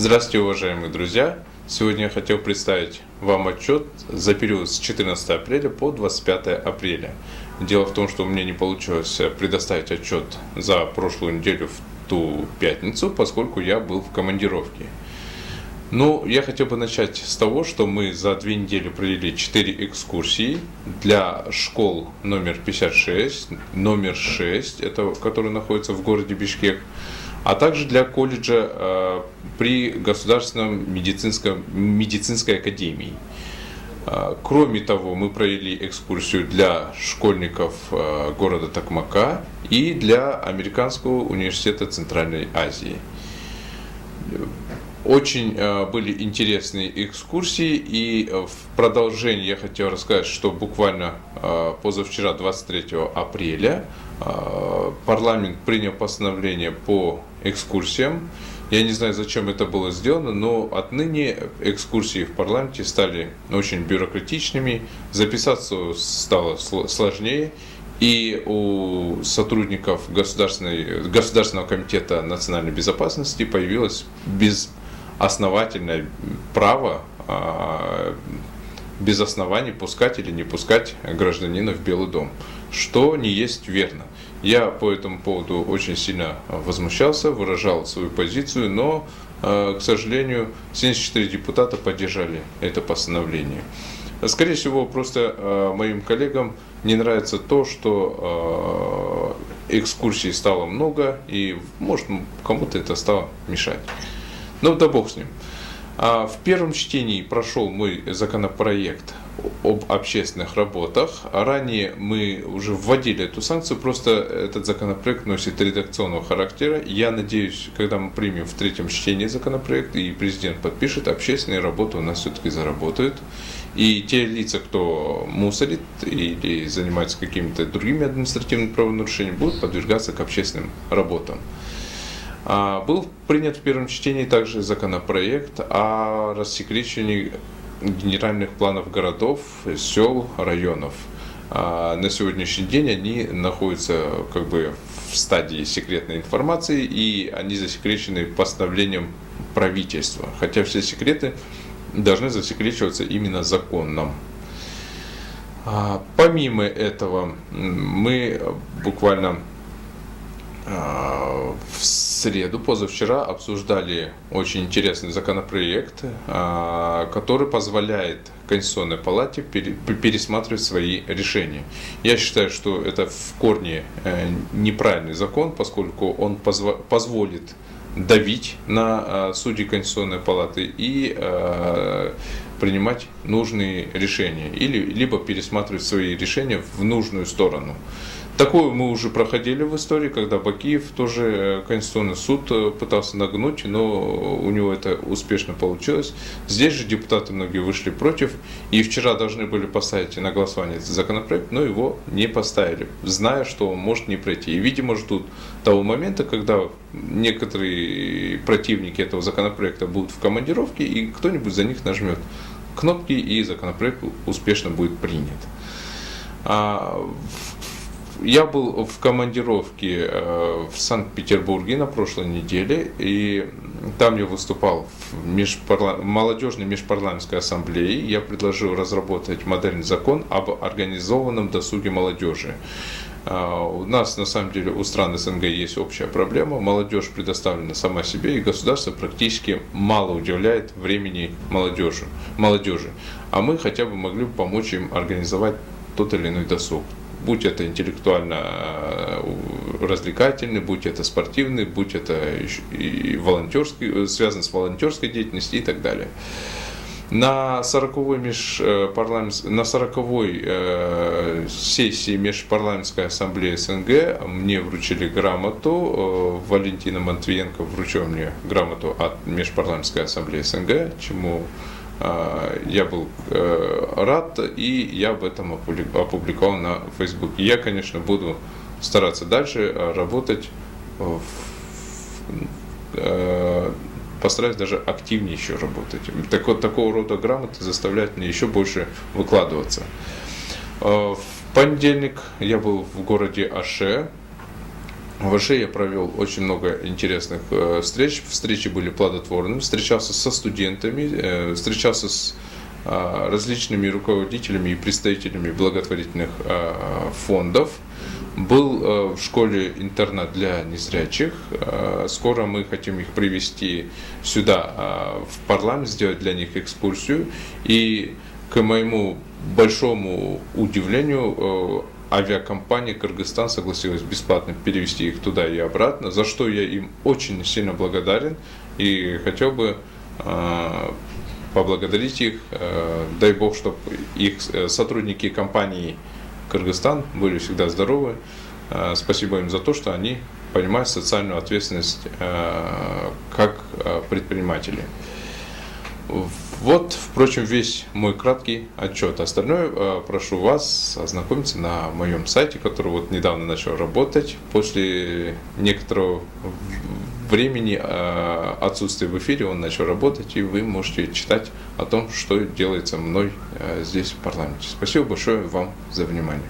Здравствуйте, уважаемые друзья! Сегодня я хотел представить вам отчет за период с 14 апреля по 25 апреля. Дело в том, что у меня не получилось предоставить отчет за прошлую неделю в ту пятницу, поскольку я был в командировке. Ну, я хотел бы начать с того, что мы за 2 недели провели 4 экскурсии для школ номер 56, номер 6, это, который находится в городе Бишкек, а также для колледжа при Государственном медицинской академии. Кроме того, мы провели экскурсию для школьников города Токмака и для Американского университета Центральной Азии. Очень были интересные экскурсии, и в продолжение я хотел рассказать, что буквально позавчера, 23 апреля, парламент принял постановление по экскурсиям. Я не знаю, зачем это было сделано, но отныне экскурсии в парламенте стали очень бюрократичными, записаться стало сложнее, и у сотрудников Государственного комитета национальной безопасности появилось безосновательное право без оснований пускать или не пускать гражданина в Белый дом, что не есть верно. Я по этому поводу очень сильно возмущался, выражал свою позицию, но, к сожалению, 74 депутата поддержали это постановление. Скорее всего, просто моим коллегам не нравится то, что экскурсий стало много, и, может, кому-то это стало мешать. Но да бог с ним. В первом чтении прошел мой законопроект об общественных работах. Ранее мы уже вводили эту санкцию, просто этот законопроект носит редакционного характера. Я надеюсь, когда мы примем в третьем чтении законопроект и президент подпишет, общественные работы у нас все-таки заработают. И те лица, кто мусорит или занимается какими-то другими административными правонарушениями, будут подвергаться к общественным работам. Был принят в первом чтении также законопроект о рассекречивании генеральных планов городов, сел, районов. На сегодняшний день они находятся в стадии секретной информации, и они засекречены постановлением правительства. Хотя все секреты должны засекречиваться именно законом. Помимо этого, мы буквально в среду, позавчера, обсуждали очень интересный законопроект, который позволяет Конституционной палате пересматривать свои решения. Я считаю, что это в корне неправильный закон, поскольку он позволит давить на судей Конституционной палаты и принимать нужные решения, либо пересматривать свои решения в нужную сторону. Такое мы уже проходили в истории, когда Бакиев тоже Конституционный суд пытался нагнуть, но у него это успешно получилось. Здесь же депутаты многие вышли против, и вчера должны были поставить на голосование этот законопроект, но его не поставили, зная, что он может не пройти. И, видимо, ждут того момента, когда некоторые противники этого законопроекта будут в командировке, и кто-нибудь за них нажмет кнопки, и законопроект успешно будет принят. Я был в командировке в Санкт-Петербурге на прошлой неделе, и там я выступал в молодежной межпарламентской ассамблее. Я предложил разработать модельный закон об организованном досуге молодежи. У нас, на самом деле, у стран СНГ есть общая проблема. Молодежь предоставлена сама себе, и государство практически мало уделяет времени молодежи. А мы хотя бы могли бы помочь им организовать тот или иной досуг. Будь это интеллектуально развлекательный, будь это спортивный, будь это и волонтерский, связан с волонтерской деятельностью и так далее. На 40-й сессии Межпарламентской ассамблеи СНГ мне вручили грамоту, Валентина Матвиенко вручила мне грамоту от Межпарламентской ассамблеи СНГ, чему я был рад, и я об этом опубликовал на Facebook. Я, конечно, буду стараться дальше работать, постараюсь даже активнее еще работать. Такого рода грамоты заставляют меня еще больше выкладываться. В понедельник я был в городе Аше, В Аше я провел очень много интересных встреч. Встречи были плодотворными. Встречался со студентами, встречался с различными руководителями и представителями благотворительных фондов. Был в школе-интернат для незрячих. Скоро мы хотим их привести сюда, в парламент, сделать для них экскурсию. И, к моему большому удивлению, авиакомпания «Кыргызстан» согласилась бесплатно перевести их туда и обратно, за что я им очень сильно благодарен и хотел бы поблагодарить их. Дай Бог, чтобы их сотрудники компании «Кыргызстан» были всегда здоровы. Спасибо им за то, что они понимают социальную ответственность как предприниматели. Вот, впрочем, весь мой краткий отчет. Остальное прошу вас ознакомиться на моем сайте, который вот недавно начал работать. После некоторого времени отсутствия в эфире он начал работать, и вы можете читать о том, что делается мной здесь в парламенте. Спасибо большое вам за внимание.